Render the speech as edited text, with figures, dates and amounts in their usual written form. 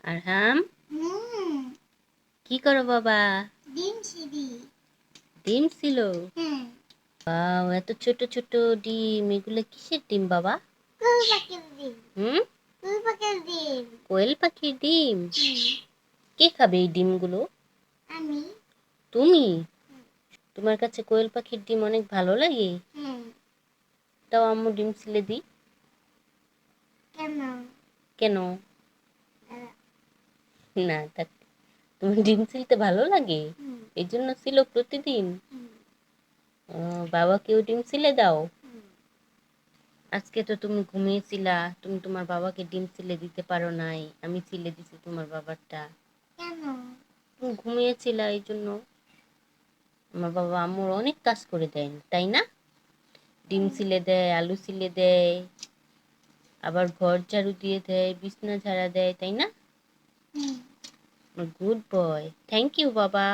আরহাম, হুম কি করো বাবা? ডিম সিবি। ডিম ছিল? হুম বাহ, এত ছোট ছোট ডিম, এগুলো কিসের ডিম বাবা? কোয়েল পাখির ডিম। হুম, কোয়েল পাখির ডিম। কোয়েল পাখির ডিম? হুম কে খাবে এই ডিমগুলো? আমি। তুমি? তোমার কাছে কোয়েল পাখির ডিম অনেক ভালো লাগে? হুম তাও আম্মু ডিম ছিলে দিই। কেন? কেন? না তা, তুমি ডিম ছিলতে ভালো লাগে, হুম এই জন্য ছিল প্রতিদিন? হুম বাবাকেও ডিম ছিলে দাও? হুম আজকে তো তুমি ঘুমিয়েছিলা, তুমি তোমার বাবাকে ডিম ছিলে দিতে পারো নাই, আমি ছিলে দিছি তোমার বাবারটা। কেন? তুমি ঘুমিয়েছিলা এই জন্য। আমার বাবা আম্মুর অনেক কাজ করে দেন, তাই না? ডিম ছিলে দেয়, আলু ছিলে দেয়, আবার ঘর ঝাড়ু দিয়ে দেয়, বিছনা ঝাড়া দেয়, তাই না? হুম গুড বয়, থ্যাংক ইউ বাবা।